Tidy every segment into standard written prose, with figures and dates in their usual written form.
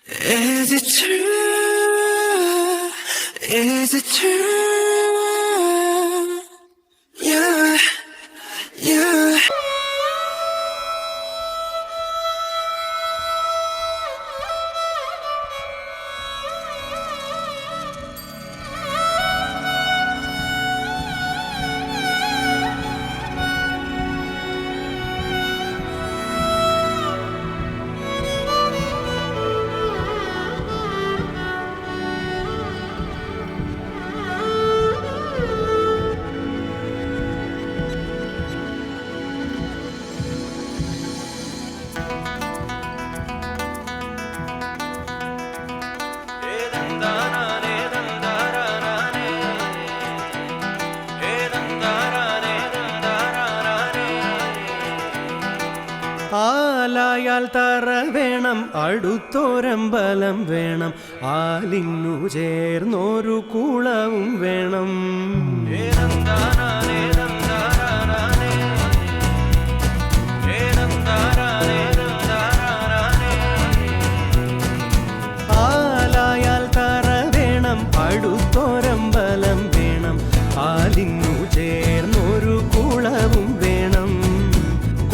Is it true? Is it true? Yeah, yeah. ആലായാൽ തറ വേണം, അടുത്തോരമ്പലം വേണം, ആലിന്നു ചേർന്നൊരു കുളവും വേണം. ആലായാൽ തറ വേണം, അടുത്തോരമ്പലം വേണം, ആലിന്നു ചേർന്നൊരു കുളവും വേണം.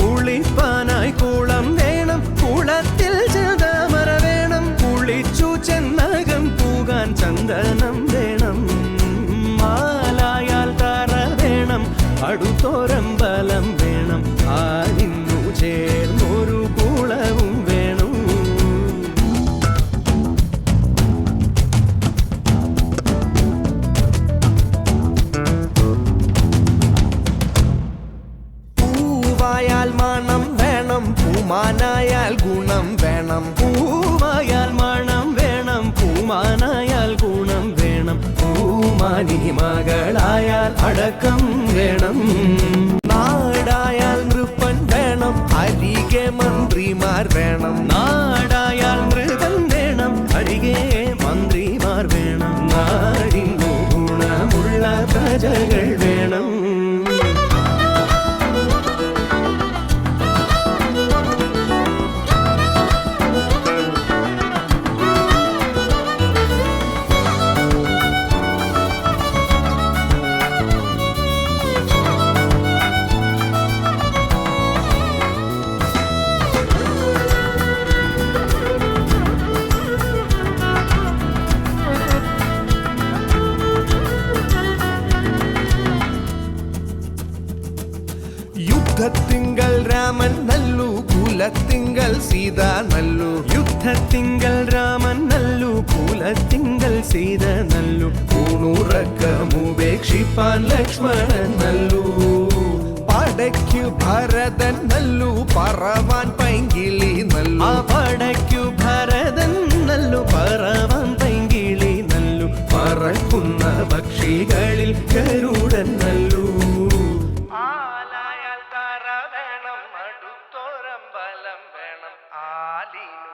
കുളിപ്പാനായി കുളം വേണം, കുളത്തിൽ ചെന്താമര വേണം, കുളിച്ചു ചെന്നകം പൂകാൻ ചന്ദനം വേണം. ആലായാൽ തറ വേണം, അടുത്തോരമ്പലം വേണം, ആലിന്നു ചേർന്നൊരു കുളവും വേണം. പൂവായാൽ മണം വേണം, പൂമാനായാൽ ഗുണം വേണം. പൂവായാൽ മണം വേണം, പൂമാനായാൽ ഗുണം വേണം. പൂമാനി മകളായാൽ അടക്കം വേണം. നാടായാൽ നൃപ്പൻ വേണം, അരികെ മന്ത്രിമാർ വേണം. നാടായാൽ നൃപൻ വേണം, അരികെ മന്ത്രിമാർ വേണം. നാടിനു ഗുണമുള്ള പ്രജകൾ വേണം. യുദ്ധത്തിങ്കൽ രാമൻ നല്ലു, കുലത്തിങ്കൽ സീത നല്ലു. യുദ്ധത്തിങ്കൽ രാമൻ നല്ലു, കുലത്തിങ്കൽ സീത നല്ലു. ൂണുറക്കമുപേക്ഷിപ്പാൻ ലക്ഷ്മണൻ നല്ലു. പടയ്ക്കു ഭരതൻ നല്ലു, പറവാൻ പൈങ്കിളി നല്ലു. ആ പടയ്ക്കു ഭരതൻ നല്ലു, പറവാൻ പൈങ്കിളി നല്ലു. പറക്കുന്ന പക്ഷികളിൽ ഗരുഡൻ നല്ലു. ആലായാൽ തറ വേണം, അടുത്തോരമ്പലം വേണം, ആലിനു